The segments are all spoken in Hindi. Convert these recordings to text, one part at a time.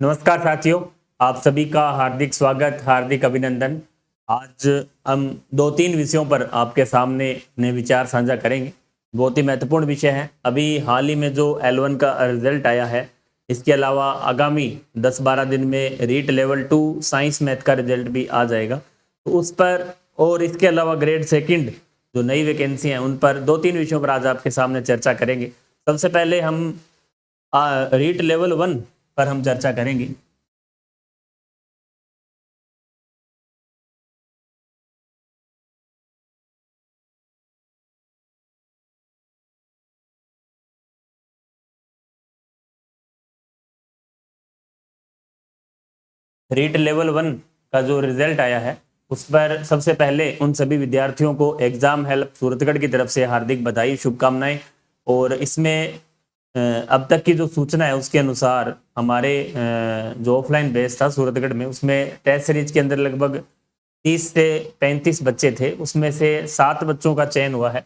नमस्कार साथियों, आप सभी का हार्दिक स्वागत, हार्दिक अभिनंदन। आज हम 2-3 विषयों पर आपके सामने अपने विचार साझा करेंगे। बहुत ही महत्वपूर्ण विषय है। अभी हाल ही में जो L1 का रिजल्ट आया है, इसके अलावा आगामी 10-12 दिन में रीट लेवल 2 साइंस मैथ का रिजल्ट भी आ जाएगा। तो उस पर और इसके अलावा ग्रेड सेकंड जो नई वैकेंसी हैं, उन पर 2-3 विषयों पर आज आपके सामने चर्चा करेंगे। सबसे पहले हम रीट लेवल 1 पर हम चर्चा करेंगे। रीट लेवल 1 का जो रिजल्ट आया है, उस पर सबसे पहले उन सभी विद्यार्थियों को एग्जाम हेल्प सूरतगढ़ की तरफ से हार्दिक बधाई, शुभकामनाएं। और इसमें अब तक की जो सूचना है उसके अनुसार हमारे जो ऑफलाइन बैच था सूरतगढ़ में, उसमें टेस्ट सीरीज के अंदर लगभग 30 से 35 बच्चे थे। उसमें से 7 बच्चों का चयन हुआ है।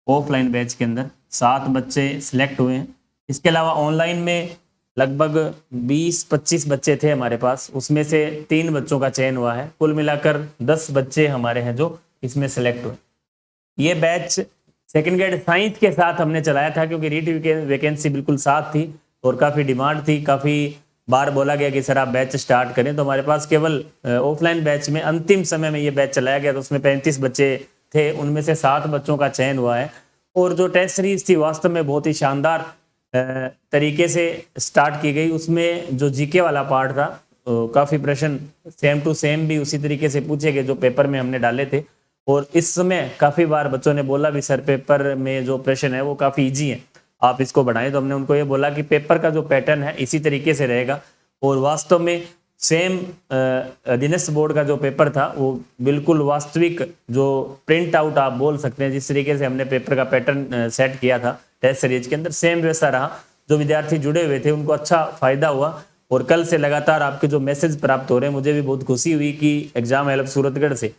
ऑफलाइन बैच के अंदर 7 बच्चे सिलेक्ट हुए हैं। इसके अलावा ऑनलाइन में लगभग 20-25 बच्चे थे हमारे पास, उसमें से 3 बच्चों का चयन हुआ है। कुल मिलाकर 10 बच्चे हमारे हैं जो इसमें सेलेक्ट हुए। ये बैच सेकंड ग्रेड साइंस के साथ हमने चलाया था, क्योंकि रीट वैकेंसी बिल्कुल साथ थी और काफ़ी डिमांड थी। काफ़ी बार बोला गया कि सर आप बैच स्टार्ट करें, तो हमारे पास केवल ऑफलाइन बैच में अंतिम समय में ये बैच चलाया गया। तो उसमें 35 बच्चे थे, उनमें से 7 बच्चों का चयन हुआ है। और जो टेस्ट सीरीज थी वास्तव में बहुत ही शानदार तरीके से स्टार्ट की गई। उसमें जो जीके वाला पार्ट था, काफ़ी प्रश्न सेम टू सेम भी उसी तरीके से पूछे गए जो पेपर में हमने डाले थे। और इस समय काफ़ी बार बच्चों ने बोला भी सर पेपर में जो प्रश्न है वो काफ़ी इजी है, आप इसको बढ़ाएं। तो हमने उनको ये बोला कि पेपर का जो पैटर्न है इसी तरीके से रहेगा। और वास्तव में सेम दिनेश बोर्ड का जो पेपर था वो बिल्कुल वास्तविक जो प्रिंट आउट आप बोल सकते हैं, जिस तरीके से हमने पेपर का पैटर्न सेट किया था टेस्ट सीरीज के अंदर, सेम वैसा रहा। जो विद्यार्थी जुड़े हुए थे उनको अच्छा फायदा हुआ। और कल से लगातार आपके जो मैसेज प्राप्त हो रहे हैं, मुझे भी बहुत खुशी हुई कि एग्जाम हेल्प सूरतगढ़ से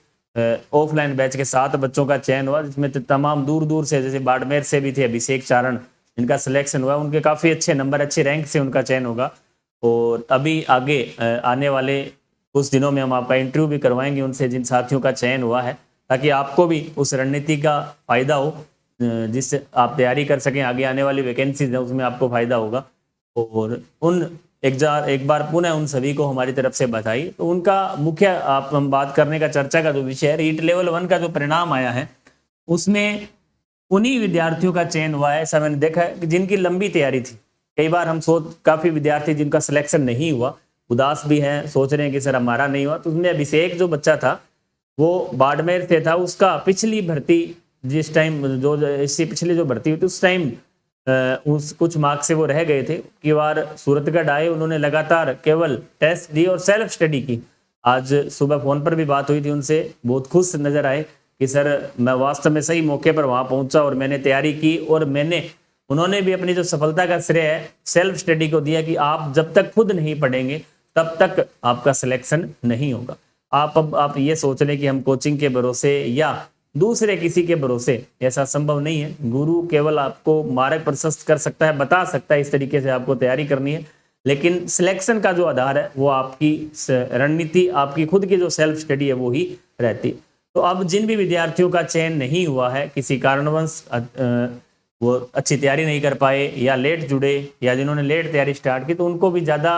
ऑफलाइन बैच के 7 बच्चों का चयन हुआ, जिसमें तमाम दूर दूर से, जैसे बाड़मेर से भी थे अभिषेक चारण, जिनका सिलेक्शन हुआ। उनके काफ़ी अच्छे नंबर, अच्छे रैंक से उनका चयन होगा। और अभी आगे आने वाले कुछ दिनों में हम आपका इंटरव्यू भी करवाएंगे उनसे, जिन साथियों का चयन हुआ है, ताकि आपको भी उस रणनीति का फायदा हो, जिससे आप तैयारी कर सकें। आगे आने वाली वैकेंसीज है उसमें आपको फायदा होगा। और उन एक बार पुनः उन सभी को हमारी तरफ से बधाई। तो उनका मुख्य आप हम बात करने का, चर्चा का जो विषय है, रीट लेवल 1 का जो परिणाम आया है, उसमें उन्हीं विद्यार्थियों का चयन हुआ है। ऐसा मैंने देखा है कि जिनकी लंबी तैयारी थी। कई बार हम सोच, काफी विद्यार्थी जिनका सिलेक्शन नहीं हुआ उदास भी हैं, सोच रहे हैं कि सर हमारा नहीं हुआ। तो उसमें अभिषेक जो बच्चा था वो बाड़मेर से था, उसका पिछली भर्ती जिस टाइम जो इससे पिछली जो भर्ती हुई थी उस टाइम उस कुछ मार्क्स से वो रह गए थे। की बार सूरतगढ़ आए, उन्होंने लगातार केवल टेस्ट दी और सेल्फ स्टडी की। आज सुबह फोन पर भी बात हुई थी उनसे, बहुत खुश नजर आए कि सर मैं वास्तव में सही मौके पर वहां पहुंचा और मैंने तैयारी की। और उन्होंने भी अपनी जो सफलता का श्रेय है सेल्फ स्टडी को दिया, कि आप जब तक खुद नहीं पढ़ेंगे तब तक आपका सिलेक्शन नहीं होगा। अब आप ये सोच लें कि हम कोचिंग के भरोसे या दूसरे किसी के भरोसे, ऐसा संभव नहीं है। गुरु केवल आपको मार्ग प्रशस्त कर सकता है, बता सकता है इस तरीके से आपको तैयारी करनी है, लेकिन सिलेक्शन का जो आधार है वो आपकी रणनीति, आपकी खुद की जो सेल्फ स्टडी है वो ही रहती। तो अब जिन भी विद्यार्थियों का चयन नहीं हुआ है, किसी कारणवश वो अच्छी तैयारी नहीं कर पाए या लेट जुड़े, या जिन्होंने लेट तैयारी स्टार्ट की, तो उनको भी ज़्यादा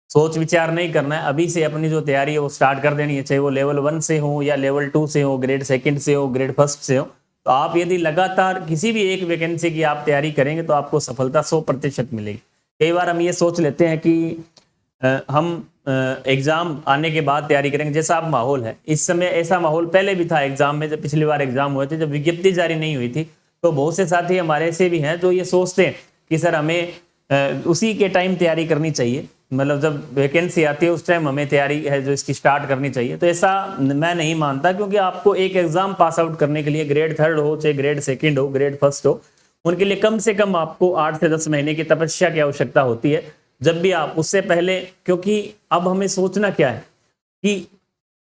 सोच विचार नहीं करना है। अभी से अपनी जो तैयारी है वो स्टार्ट कर देनी है, चाहे वो लेवल 1 से हो या लेवल 2 से हो, ग्रेड सेकंड से हो, ग्रेड फर्स्ट से हो। तो आप यदि लगातार किसी भी एक वैकेंसी की आप तैयारी करेंगे तो आपको सफलता 100% मिलेगी। कई बार हम ये सोच लेते हैं कि हम एग्जाम आने के बाद तैयारी करेंगे। जैसा अब माहौल है इस समय, ऐसा माहौल पहले भी था एग्जाम में, जब पिछली बार एग्जाम हुए थे, जब विज्ञप्ति जारी नहीं हुई थी, तो बहुत से साथी हमारे से भी हैं जो ये सोचते हैं कि सर हमें उसी के टाइम तैयारी करनी चाहिए, मतलब जब वैकेंसी आती है उस टाइम हमें तैयारी है जो इसकी स्टार्ट करनी चाहिए। तो ऐसा मैं नहीं मानता, क्योंकि आपको एक एग्जाम पास आउट करने के लिए, ग्रेड 3 हो चाहे ग्रेड सेकंड हो, ग्रेड फर्स्ट हो, उनके लिए कम से कम आपको 8 से 10 महीने की तपस्या की आवश्यकता होती है। जब भी आप उससे पहले, क्योंकि अब हमें सोचना क्या है कि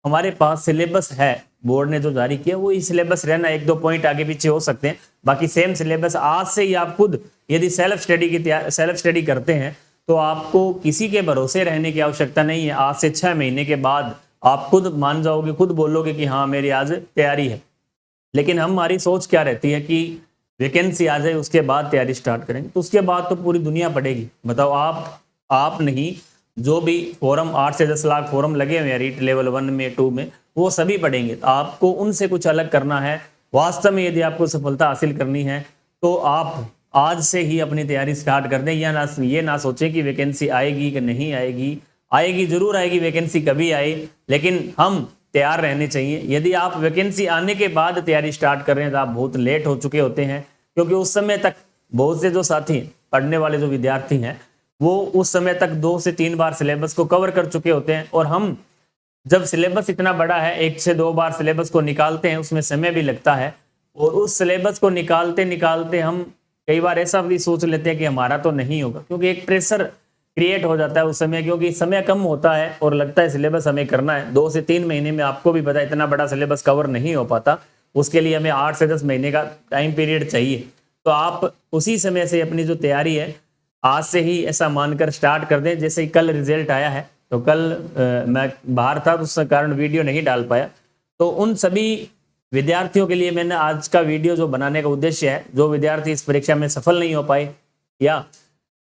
हमारे पास सिलेबस है, बोर्ड ने जो जारी किया वो ही सिलेबस रहना, 1-2 पॉइंट आगे पीछे हो सकते हैं, बाकी सेम सिलेबस। आज से ही आप खुद यदि सेल्फ स्टडी करते हैं तो आपको किसी के भरोसे रहने की आवश्यकता नहीं है। आज से 6 महीने के बाद आप खुद मान जाओगे, खुद बोलोगे कि हाँ मेरी आज तैयारी है। लेकिन हमारी सोच क्या रहती है कि वैकेंसी आ जाए उसके बाद तैयारी स्टार्ट करेंगे, तो उसके बाद तो पूरी दुनिया पड़ेगी। बताओ, आप नहीं, जो भी फॉर्म 8 से 10 लाख फॉर्म लगे हुए हैं रीट लेवल 1 में 2 में, वो सभी पढ़ेंगे। तो आपको उनसे कुछ अलग करना है। वास्तव में यदि आपको सफलता हासिल करनी है तो आप आज से ही अपनी तैयारी स्टार्ट कर दें, या ये ना सोचें कि वैकेंसी आएगी कि नहीं आएगी। आएगी, जरूर आएगी, वैकेंसी कभी आए, लेकिन हम तैयार रहने चाहिए। यदि आप वैकेंसी आने के बाद तैयारी स्टार्ट कर रहे हैं तो आप बहुत लेट हो चुके होते हैं, क्योंकि उस समय तक बहुत से जो साथी पढ़ने वाले जो विद्यार्थी हैं वो उस समय तक 2 से 3 बार सिलेबस को कवर कर चुके होते हैं। और हम जब सिलेबस इतना बड़ा है, 1 से 2 बार सिलेबस को निकालते हैं, उसमें समय भी लगता है। और उस सिलेबस को निकालते निकालते हम कई बार ऐसा भी सोच लेते हैं कि हमारा तो नहीं होगा, क्योंकि एक प्रेशर क्रिएट हो जाता है उस समय, क्योंकि समय कम होता है और लगता है सिलेबस हमें करना है। 2 से 3 महीने में आपको भी पता है इतना बड़ा सिलेबस कवर नहीं हो पाता, उसके लिए हमें 8 से 10 महीने का टाइम पीरियड चाहिए। तो आप उसी समय से अपनी जो तैयारी है आज से ही ऐसा मानकर स्टार्ट कर दें। जैसे ही कल रिजल्ट आया है, तो कल मैं बाहर था तो उस कारण वीडियो नहीं डाल पाया, तो उन सभी विद्यार्थियों के लिए मैंने आज का वीडियो जो बनाने का उद्देश्य है, जो विद्यार्थी इस परीक्षा में सफल नहीं हो पाए या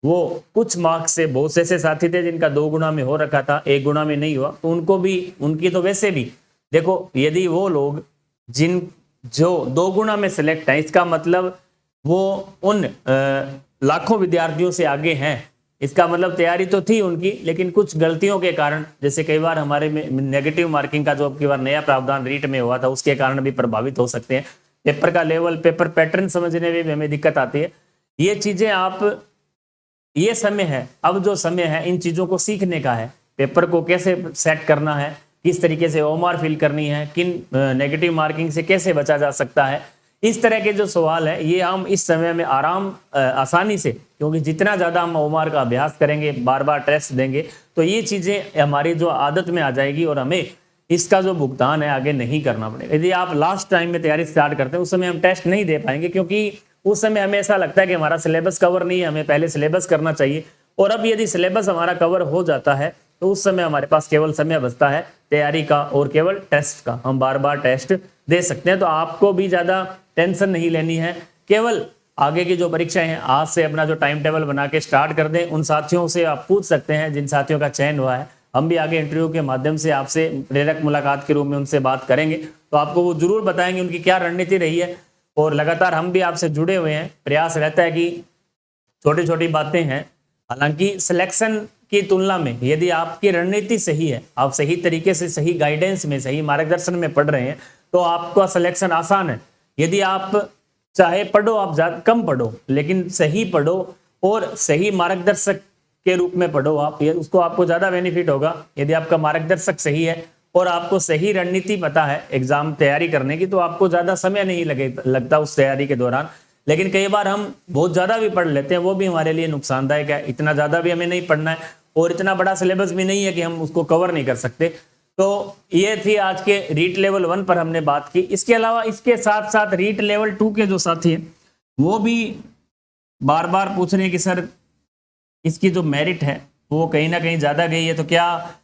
वो कुछ मार्क्स से, बहुत से ऐसे साथी थे जिनका 2 गुना में हो रखा था, 1 गुना में नहीं हुआ, तो उनको भी, उनकी तो वैसे भी देखो, यदि वो लोग जो 2 गुना में सिलेक्ट है, इसका मतलब वो उन लाखों विद्यार्थियों से आगे हैं। इसका मतलब तैयारी तो थी उनकी, लेकिन कुछ गलतियों के कारण, जैसे कई बार हमारे में नेगेटिव मार्किंग का जो अब की बार नया प्रावधान रीट में हुआ था, उसके कारण भी प्रभावित हो सकते हैं। पेपर का लेवल, पेपर पैटर्न समझने में भी हमें दिक्कत आती है। ये चीजें ये समय है, अब जो समय है इन चीजों को सीखने का है। पेपर को कैसे सेट करना है, किस तरीके से ओएमआर फिल करनी है, किन नेगेटिव मार्किंग से कैसे बचा जा सकता है, इस तरह के जो सवाल है ये हम इस समय में आसानी से, क्योंकि जितना ज्यादा हम ओएमआर का अभ्यास करेंगे, बार बार टेस्ट देंगे, तो ये चीजें हमारी जो आदत में आ जाएगी और हमें इसका जो भुगतान है आगे नहीं करना पड़ेगा। यदि आप लास्ट टाइम में तैयारी स्टार्ट करते हैं, उस समय हम टेस्ट नहीं दे पाएंगे, क्योंकि उस समय हमें ऐसा लगता है कि हमारा सिलेबस कवर नहीं है, हमें पहले सिलेबस करना चाहिए। और अब यदि सिलेबस हमारा कवर हो जाता है तो उस समय हमारे पास केवल समय बचता है तैयारी का और केवल टेस्ट का। हम बार बार टेस्ट दे सकते हैं, तो आपको भी ज्यादा टेंशन नहीं लेनी है। केवल आगे की जो परीक्षाएं हैं, आज से अपना जो टाइम टेबल बना के स्टार्ट कर दें। उन साथियों से आप पूछ सकते हैं जिन साथियों का चयन हुआ है, हम भी आगे इंटरव्यू के माध्यम से आपसे प्रेरक मुलाकात के रूप में उनसे बात करेंगे, तो आपको वो जरूर बताएंगे उनकी क्या रणनीति रही है। और लगातार हम भी आपसे जुड़े हुए हैं, प्रयास रहता है कि छोटी छोटी बातें हैं, हालांकि सिलेक्शन की तुलना में यदि आपकी रणनीति सही है, आप सही तरीके से, सही गाइडेंस में, सही मार्गदर्शन में पढ़ रहे हैं, तो आपका सिलेक्शन आसान है। यदि आप चाहे पढ़ो, आप कम पढ़ो, लेकिन सही पढ़ो और सही मार्गदर्शक के रूप में पढ़ो आप, ये उसको आपको ज्यादा बेनिफिट होगा। यदि आपका मार्गदर्शक सही है और आपको सही रणनीति पता है एग्जाम तैयारी करने की, तो आपको ज्यादा समय नहीं लगता उस तैयारी के दौरान। लेकिन कई बार हम बहुत ज्यादा भी पढ़ लेते हैं, वो भी हमारे लिए नुकसानदायक है। इतना ज्यादा भी हमें नहीं पढ़ना है और इतना बड़ा सिलेबस भी नहीं है कि हम उसको कवर नहीं कर सकते। तो ये थी आज के रीट लेवल 1 पर हमने बात की। इसके अलावा इसके साथ साथ रीट लेवल 2 के जो साथी हैं वो भी बार बार पूछ रहे हैं कि सर इसकी जो मेरिट है वो कहीं ना कहीं ज्यादा गई है, तो क्या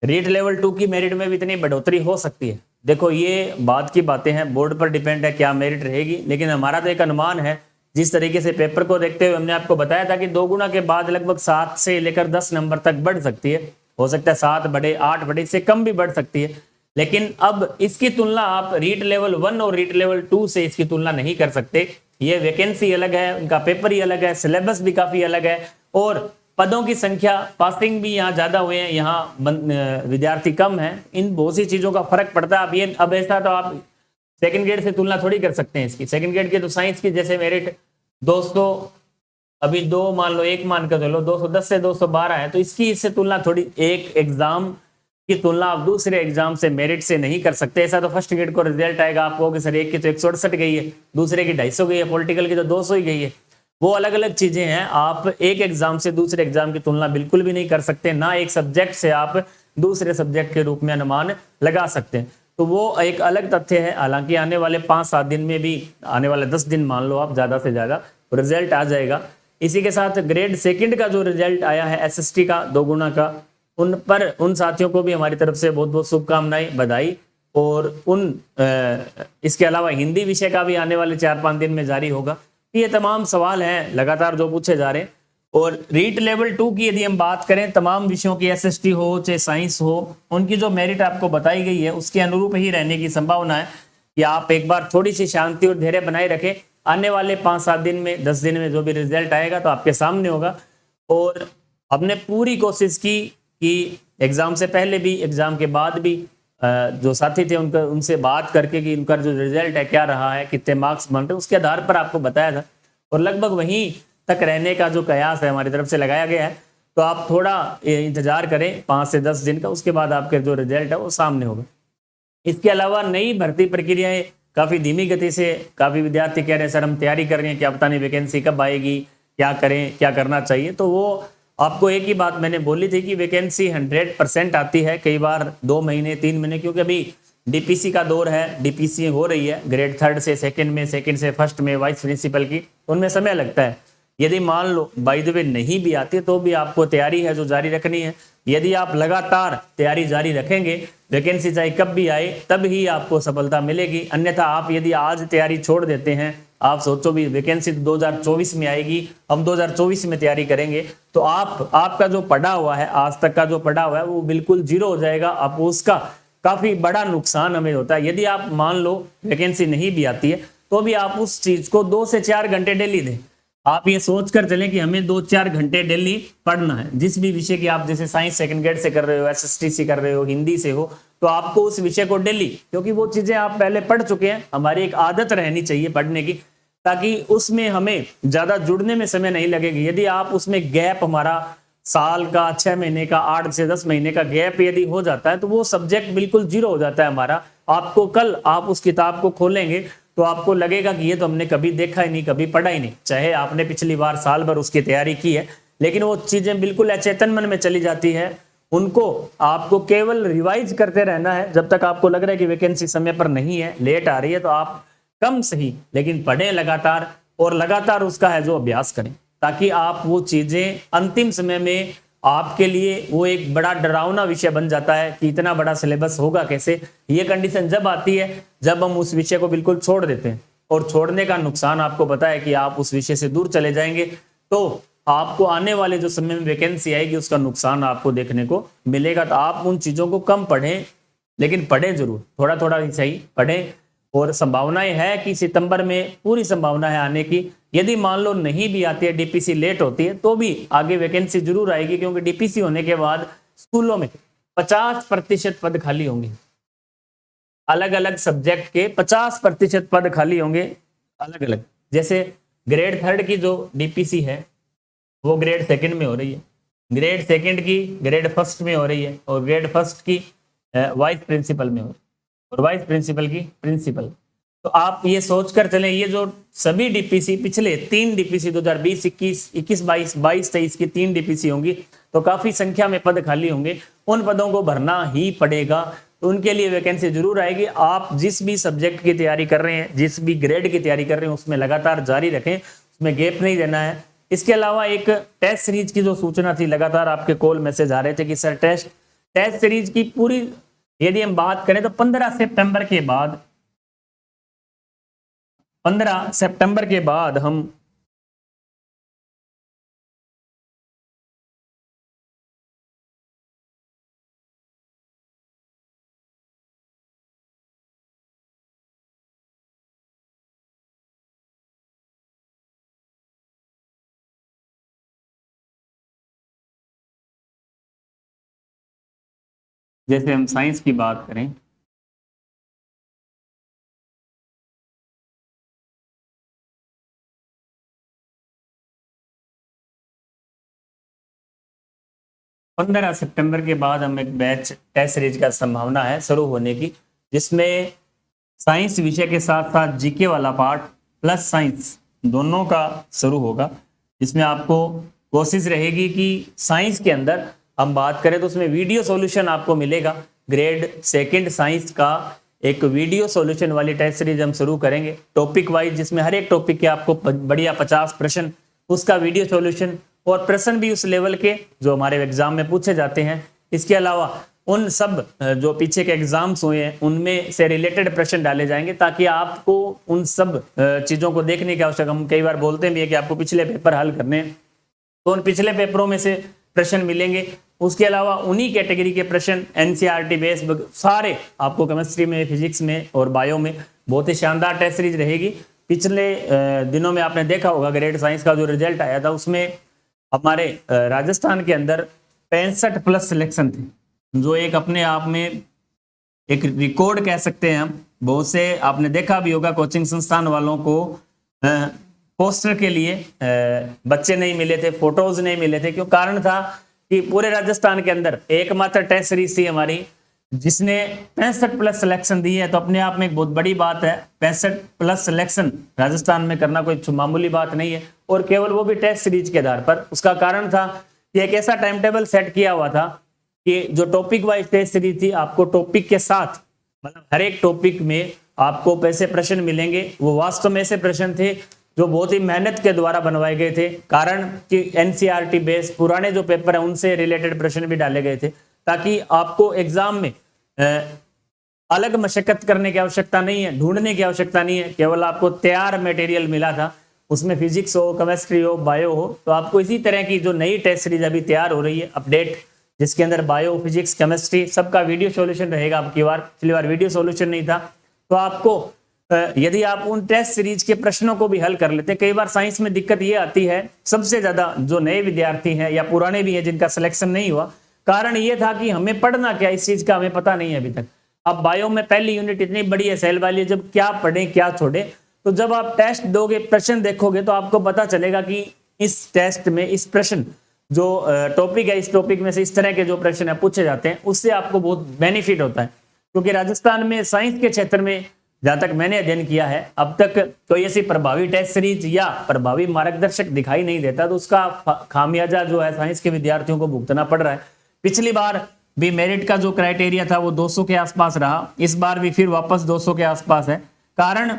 रीट लेवल 2 की मेरिट में भी इतनी बढ़ोतरी हो सकती है? देखो, ये बात की बातें हैं, बोर्ड पर डिपेंड है क्या मेरिट रहेगी, लेकिन हमारा तो एक अनुमान है। जिस तरीके से पेपर को देखते हुए हमने आपको बताया था कि 2 गुना के बाद लगभग 7 से लेकर 10 नंबर तक बढ़ सकती है। हो सकता है 7 बढ़े, 8 बढ़े, इससे कम भी बढ़ सकती है। लेकिन अब इसकी तुलना आप रीट लेवल 1 और रीट लेवल 2 से इसकी तुलना नहीं कर सकते। ये वैकेंसी अलग है, उनका पेपर ही अलग है, सिलेबस भी काफी अलग है और पदों की संख्या, पासिंग भी यहाँ ज्यादा हुए हैं, यहाँ विद्यार्थी कम है। इन बहुत सी चीजों का फर्क पड़ता है। अब ऐसा तो आप सेकंड ग्रेड से तुलना थोड़ी कर सकते हैं इसकी। सेकंड ग्रेड के तो साइंस की जैसे मेरिट 200, अभी 2 मान लो, 1 मान कर चलो, 210 से 212 है, तो इससे तुलना थोड़ी, एक एग्जाम की तुलना आप दूसरे एग्जाम से मेरिट से नहीं कर सकते। ऐसा तो फर्स्ट ग्रेड को रिजल्ट आएगा, आप कहोगे सर एक की तो 168 गई है, दूसरे की 250 गई है, पॉलिटिकल की तो 200 ही गई है। वो अलग अलग चीजें हैं। आप एक एग्जाम से दूसरे एग्जाम की तुलना बिल्कुल भी नहीं कर सकते, ना एक सब्जेक्ट से आप दूसरे सब्जेक्ट के रूप में अनुमान लगा सकते हैं। तो वो एक अलग तथ्य है। हालांकि आने वाले 5-7 दिन में भी, आने वाले 10 दिन मान लो आप, ज्यादा से ज्यादा रिजल्ट आ जाएगा। इसी के साथ ग्रेड सेकंड का जो रिजल्ट आया है एसएसटी का 2 गुना का, उन साथियों को भी हमारी तरफ से बहुत बहुत शुभकामनाएं, बधाई। और इसके अलावा हिंदी विषय का भी आने वाले 4-5 दिन में जारी होगा। ये तमाम सवाल हैं लगातार जो पूछे जा रहे हैं। और रीट लेवल 2 की यदि हम बात करें, तमाम विषयों की एसएसटी हो चाहे साइंस हो, उनकी जो मेरिट आपको बताई गई है उसके अनुरूप ही रहने की संभावना है कि आप एक बार थोड़ी सी शांति और धैर्य बनाए रखें। आने वाले 5-7 दिन में, 10 दिन में जो भी रिजल्ट आएगा तो आपके सामने होगा। और हमने पूरी कोशिश की कि एग्जाम से पहले भी, एग्जाम के बाद भी जो साथी थे उनसे बात करके कि उनका जो रिजल्ट है क्या रहा है, कितने मार्क्स बन रहे, उसके आधार पर आपको बताया था। और लगभग वहीं तक रहने का जो कयास है हमारी तरफ से लगाया गया है। तो आप थोड़ा इंतजार करें 5 से 10 दिन का, उसके बाद आपके जो रिजल्ट है वो सामने होगा। इसके अलावा नई भर्ती प्रक्रियाएं काफ़ी धीमी गति से, काफ़ी विद्यार्थी कह रहे हैं सर हम तैयारी कर रहे हैं, क्या पता नहीं वैकेंसी कब आएगी, क्या करें, क्या करना चाहिए। तो वो आपको एक ही बात मैंने बोली थी कि वैकेंसी 100% आती है, कई बार 2 महीने 3 महीने, क्योंकि अभी डीपीसी का दौर है, डीपीसी हो रही है ग्रेड 3 से 2 में, 2 से 1 में वाइस प्रिंसिपल की, उनमें समय लगता है। यदि मान लो बाय द वे नहीं भी आती तो भी आपको तैयारी है जो जारी रखनी है। यदि आप लगातार तैयारी जारी रखेंगे, वैकेंसी चाहे कब भी आए तब ही आपको सफलता मिलेगी। अन्यथा आप यदि आज तैयारी छोड़ देते हैं, आप सोचो भी वैकेंसी 2024 में आएगी, हम 2024 में तैयारी करेंगे, तो आपका जो पढ़ा हुआ है, आज तक का जो पढ़ा हुआ है वो बिल्कुल जीरो हो जाएगा। आप उसका काफी बड़ा नुकसान हमें होता है। यदि आप मान लो वैकेंसी नहीं भी आती है तो भी आप उस चीज को 2 से 4 घंटे डेली दें। आप ये सोच कर चलें कि हमें 2-4 घंटे डेली पढ़ना है। जिस भी विषय की आप, जैसे साइंस सेकंड ग्रेड से कर रहे हो, एसएसटी से कर रहे हो, हिंदी से हो, तो आपको उस विषय को डेली, क्योंकि वो चीजें आप पहले पढ़ चुके हैं, हमारी एक आदत रहनी चाहिए पढ़ने की, ताकि उसमें हमें ज्यादा जुड़ने में समय नहीं लगेगी। यदि आप उसमें गैप, हमारा साल का, 6 महीने का, 8 से 10 महीने का गैप यदि हो जाता है तो वो सब्जेक्ट बिल्कुल जीरो हो जाता है हमारा। आपको कल आप उस किताब को खोलेंगे तो आपको लगेगा कि ये तो हमने कभी देखा ही नहीं, कभी पढ़ा ही नहीं। चाहे आपने पिछली बार साल भर उसकी तैयारी की है, लेकिन वो चीजें बिल्कुल अचेतन मन में चली जाती है। उनको आपको केवल रिवाइज करते रहना है। जब तक आपको लग रहा है कि वैकेंसी समय पर नहीं है, लेट आ रही है, तो आप कम सही लेकिन पढ़ें लगातार, और लगातार उसका है जो अभ्यास करें, ताकि आप वो चीजें अंतिम समय में आपके लिए वो एक बड़ा डरावना विषय बन जाता है कि इतना बड़ा सिलेबस होगा कैसे। ये कंडीशन जब आती है जब हम उस विषय को बिल्कुल छोड़ देते हैं, और छोड़ने का नुकसान आपको पता है कि आप उस विषय से दूर चले जाएंगे, तो आपको आने वाले जो समय में वैकेंसी आएगी उसका नुकसान आपको देखने को मिलेगा। तो आप उन चीजों को कम पढ़ें, लेकिन पढ़ें जरूर, थोड़ा थोड़ा ही सही पढ़ें। और संभावनाएं है कि सितंबर में पूरी संभावना है आने की। यदि मान लो नहीं भी आती है, डीपीसी लेट होती है, तो भी आगे वैकेंसी जरूर आएगी, क्योंकि डीपीसी होने के बाद स्कूलों में 50% पद खाली होंगे। अलग अलग सब्जेक्ट के 50% पद खाली होंगे अलग अलग। जैसे ग्रेड 3 की जो डीपीसी है वो ग्रेड 2 में हो रही है, ग्रेड 2 की ग्रेड 1 में हो रही है, और ग्रेड 1 की वाइस प्रिंसिपल में हो रही है, और वाइस प्रिंसिपल की प्रिंसिपल। तो आप ये सोचकर चलें, ये जो सभी डीपीसी, पिछले 3 डीपीसी 2020, 21, 22, 23 की 3 डीपीसी होंगी, तो काफी संख्या में पद खाली होंगे। उन पदों को भरना ही पड़ेगा, तो उनके लिए वैकेंसी जरूर आएगी। आप जिस भी सब्जेक्ट की तैयारी कर रहे हैं, जिस भी ग्रेड की तैयारी कर रहे हैं, उसमें लगातार जारी रखें, उसमें गैप नहीं देना है। इसके अलावा एक टेस्ट सीरीज की जो सूचना थी, लगातार आपके कॉल मैसेज आ रहे थे कि सर टेस्ट सीरीज की पूरी यदि हम बात करें तो 15 सितंबर के बाद, 15 सितंबर के बाद हम जैसे हम साइंस की बात करें, पंद्रह सितंबर के बाद हम एक बैच टेस्ट सीरीज का संभावना है शुरू होने की, जिसमें साइंस विषय के साथ साथ जीके वाला पार्ट प्लस साइंस दोनों का शुरू होगा। इसमें आपको कोशिश रहेगी कि साइंस के अंदर हम बात करें तो उसमें वीडियो सॉल्यूशन आपको मिलेगा। ग्रेड 2 साइंस का एक वीडियो सॉल्यूशन वाली टेस्ट सीरीज हम शुरू करेंगे, टॉपिक वाइज, जिसमें हर एक टॉपिक के आपको बढ़िया 50 प्रश्न उसका वीडियो सॉल्यूशन और प्रश्न भी उस लेवल के जो हमारे एग्जाम में पूछे जाते हैं। इसके अलावा उन सब जो पीछे के एग्जाम्स हुए हैं उनमें से रिलेटेड प्रश्न डाले जाएंगे, ताकि आपको उन सब चीजों को देखने की आवश्यकता। हम कई बार बोलते भी है कि आपको पिछले पेपर हल करने हैं, तो उन पिछले पेपरों में से प्रश्न मिलेंगे। उसके अलावा उन्हीं कैटेगरी के प्रश्न एनसीईआरटी बेस सारे आपको केमिस्ट्री में, फिजिक्स में और बायो में बहुत ही शानदार टेस्ट सीरीज रहेगी। पिछले दिनों में आपने देखा होगा ग्रेड साइंस का जो रिजल्ट आया था, उसमें हमारे राजस्थान के अंदर 65+ सिलेक्शन थे, जो एक अपने आप में एक रिकॉर्ड कह सकते हैं हम। बहुत से आपने देखा भी होगा कोचिंग संस्थान वालों को पोस्टर के लिए बच्चे नहीं मिले थे, फोटोज नहीं मिले थे। क्यों? कारण था कि पूरे राजस्थान के अंदर एकमात्र टेस्ट सीरीज थी हमारी जिसने 65+ सिलेक्शन दी है। तो अपने आप में एक बहुत बड़ी बात है, 65+ सिलेक्शन राजस्थान में करना कोई मामूली बात नहीं है, और केवल वो भी टेस्ट सीरीज के आधार पर। उसका कारण था कि एक ऐसा टाइम टेबल सेट किया हुआ था कि जो टॉपिक वाइज टेस्ट सीरीज थी, आपको टॉपिक के साथ मतलब हर एक टॉपिक में आपको ऐसे प्रश्न मिलेंगे। वो वास्तव में ऐसे प्रश्न थे जो बहुत ही मेहनत के द्वारा बनवाए गए थे, कारण कि एनसीईआरटी बेस पुराने जो पेपर है उनसे रिलेटेड प्रश्न भी डाले गए थे, ताकि आपको एग्जाम में अलग मशक्कत करने की आवश्यकता नहीं है, ढूंढने की आवश्यकता नहीं है। केवल आपको तैयार मटेरियल मिला था, उसमें फिजिक्स हो, केमिस्ट्री हो, बायो हो। तो आपको इसी तरह की जो नई टेस्ट सीरीज अभी तैयार हो रही है अपडेट, जिसके अंदर बायो, फिजिक्स, केमिस्ट्री सबका वीडियो सॉल्यूशन रहेगा। आपकी बार पिछली बार वीडियो सॉल्यूशन नहीं था, तो आपको यदि आप उन टेस्ट सीरीज के प्रश्नों को भी हल कर लेते हैं। कई बार साइंस में दिक्कत ये आती है, सबसे ज्यादा जो नए विद्यार्थी हैं या पुराने भी हैं जिनका सिलेक्शन नहीं हुआ, कारण ये था कि हमें पढ़ना क्या, इस चीज का हमें पता नहीं है अभी तक। अब बायो में पहली यूनिट इतनी बड़ी है, सेल वाली, जब क्या पढ़े क्या छोड़े। तो जब आप टेस्ट दोगे, प्रश्न देखोगे, तो आपको पता चलेगा कि इस टेस्ट में इस प्रश्न जो टॉपिक है, इस टॉपिक में से इस तरह के जो प्रश्न है पूछे जाते हैं, उससे आपको बहुत बेनिफिट होता है। क्योंकि राजस्थान में साइंस के क्षेत्र में जहां तक मैंने अध्ययन किया है, अब तक कोई ऐसी प्रभावी टेस्ट सीरीज या प्रभावी मार्गदर्शक दिखाई नहीं देता। तो उसका खामियाजा जो है साइंस के विद्यार्थियों को भुगतना पड़ रहा है। पिछली बार भी मेरिट का जो क्राइटेरिया था वो 200 के आसपास रहा, इस बार भी फिर वापस 200 के आसपास है। कारण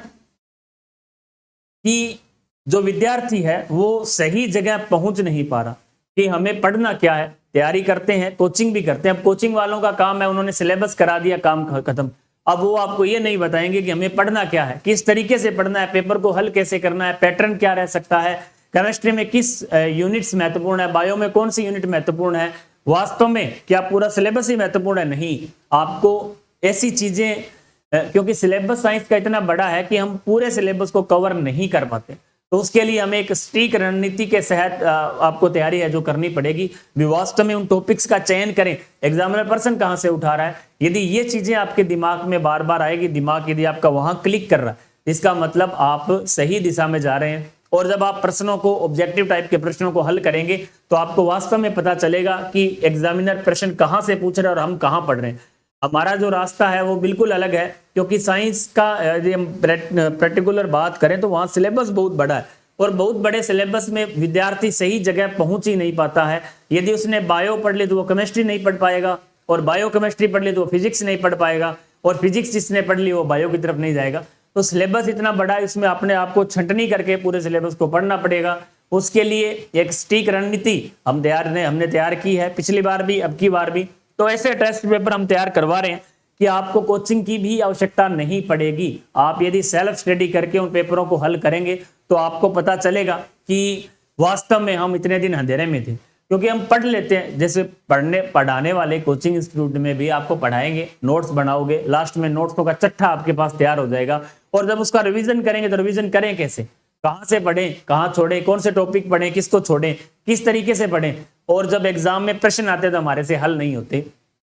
कि जो विद्यार्थी है वो सही जगह पहुंच नहीं पा रहा कि हमें पढ़ना क्या है। तैयारी करते हैं, कोचिंग भी करते हैं। अब कोचिंग वालों का काम है, उन्होंने सिलेबस करा दिया, काम खत्म। अब वो आपको ये नहीं बताएंगे कि हमें पढ़ना क्या है, किस तरीके से पढ़ना है, पेपर को हल कैसे करना है, पैटर्न क्या रह सकता है, केमिस्ट्री में किस यूनिट्स महत्वपूर्ण है, बायो में कौन सी यूनिट महत्वपूर्ण है, वास्तव में क्या पूरा सिलेबस ही महत्वपूर्ण है। नहीं, आपको ऐसी चीजें, क्योंकि सिलेबस साइंस का इतना बड़ा है कि हम पूरे सिलेबस को कवर नहीं कर पाते। तो उसके लिए हमें एक सटीक रणनीति के तहत आपको तैयारी है जो करनी पड़ेगी। वास्तव में उन टॉपिक्स का चयन करें, एग्जामिनर पर्सन कहां से उठा रहा है। यदि ये चीजें आपके दिमाग में बार बार आएगी, दिमाग यदि आपका वहां क्लिक कर रहा है, इसका मतलब आप सही दिशा में जा रहे हैं। और जब आप प्रश्नों को, ऑब्जेक्टिव टाइप के प्रश्नों को हल करेंगे, तो आपको वास्तव में पता चलेगा कि एग्जामिनर प्रश्न कहां से पूछ रहे हैं और हम कहां पढ़ रहे हैं। हमारा जो रास्ता है वो बिल्कुल अलग है, क्योंकि साइंस का यदि हम पर्टिकुलर बात करें तो वहां सिलेबस बहुत बड़ा है, और बहुत बड़े सिलेबस में विद्यार्थी सही जगह पहुंच ही नहीं पाता है। यदि उसने बायो पढ़ ली तो वो केमिस्ट्री नहीं पढ़ पाएगा, और बायो केमिस्ट्री पढ़ ली तो वो फिजिक्स नहीं पढ़ पाएगा, और फिजिक्स जिसने पढ़ ली वो बायो की तरफ नहीं जाएगा। तो सिलेबस इतना बड़ा है, इसमें अपने आप को छंटनी करके पूरे सिलेबस को पढ़ना पड़ेगा। उसके लिए एक सटीक रणनीति हमने तैयार की है, पिछली बार भी, अब की बार भी। तो ऐसे टेस्ट पेपर हम तैयार करवा रहे हैं कि आपको कोचिंग की भी आवश्यकता नहीं पड़ेगी। आप यदि सेल्फ स्टडी करके उन पेपरों को हल करेंगे तो आपको पता चलेगा कि वास्तव में हम इतने दिन अंधेरे में थे, क्योंकि हम पढ़ लेते हैं। जैसे पढ़ाने वाले कोचिंग इंस्टीट्यूट में भी आपको पढ़ाएंगे, नोट्स बनाओगे, लास्ट में नोट्सों का चट्टा आपके पास तैयार हो जाएगा। और जब उसका रिवीजन करेंगे तो रिवीजन करें कैसे, कहां से पढ़ें, कहां छोड़ें, कौन से टॉपिक पढ़ें, किसको छोड़ें, किस तरीके से पढ़ें। और जब एग्जाम में प्रश्न आते तो हमारे से हल नहीं होते।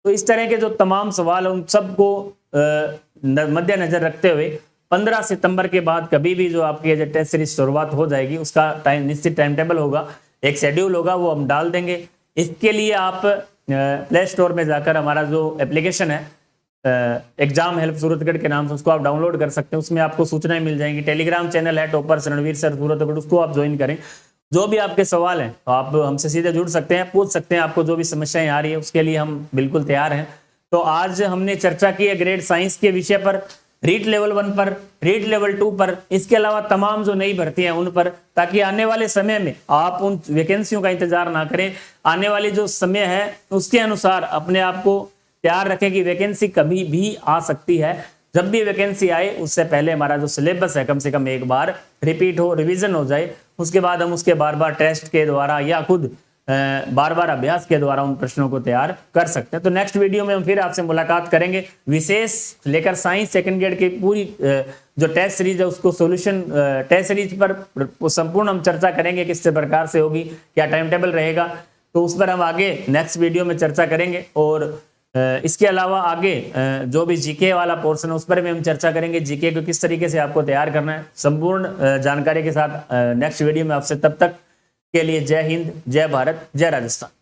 तो इस तरह के जो तमाम सवाल उन सबको मद्देनजर रखते हुए 15 सितंबर के बाद कभी भी जो आपकी टेस्ट सीरीज शुरुआत हो जाएगी, उसका निश्चित टाइम टेबल होगा, एक शेड्यूल होगा, वो हम डाल देंगे। इसके लिए आप प्ले स्टोर में जाकर हमारा जो एप्लीकेशन है एग्जाम हेल्प सूरतगढ़ के नाम से, उसको आप डाउनलोड कर सकते हैं। उसमें आपको सूचनाएं मिल जाएंगी। टेलीग्राम चैनल है टॉपर्स रणवीर सर सूरतगढ़, उसको आप ज्वाइन करें। जो भी आपके सवाल हैं तो आप हमसे सीधे जुड़ सकते हैं, पूछ सकते हैं। आपको जो भी समस्याएं आ रही है उसके लिए हम बिल्कुल तैयार हैं। तो आज हमने चर्चा की है ग्रेड साइंस के विषय पर। रीट लेवल 1 पर, रीट लेवल 2 पर, इसके अलावा तमाम जो नई भर्ती हैं उन पर, ताकि आने वाले समय में आप उन वैकेंसियों का इंतजार ना करें। आने वाली जो समय है उसके अनुसार अपने आप को तैयार रखें कि वैकेंसी कभी भी आ सकती है। जब भी वैकेंसी आए उससे पहले हमारा जो सिलेबस है कम से कम एक बार रिपीट हो, रिवीजन हो जाए। उसके बाद हम उसके बार बार टेस्ट के द्वारा या खुद बार बार अभ्यास के द्वारा उन प्रश्नों को तैयार कर सकते हैं। तो नेक्स्ट वीडियो में हम फिर आपसे मुलाकात करेंगे, विशेष लेकर साइंस सेकंड ग्रेड की पूरी जो टेस्ट सीरीज है उसको सोल्यूशन टेस्ट सीरीज पर संपूर्ण हम चर्चा करेंगे, किस प्रकार से होगी, क्या टाइम टेबल रहेगा, तो उस पर हम आगे नेक्स्ट वीडियो में चर्चा करेंगे। और इसके अलावा आगे जो भी जीके वाला पोर्शन है उस पर भी हम चर्चा करेंगे, जीके को किस तरीके से आपको तैयार करना है संपूर्ण जानकारी के साथ नेक्स्ट वीडियो में आपसे। तब तक के लिए जय हिंद, जय भारत, जय राजस्थान।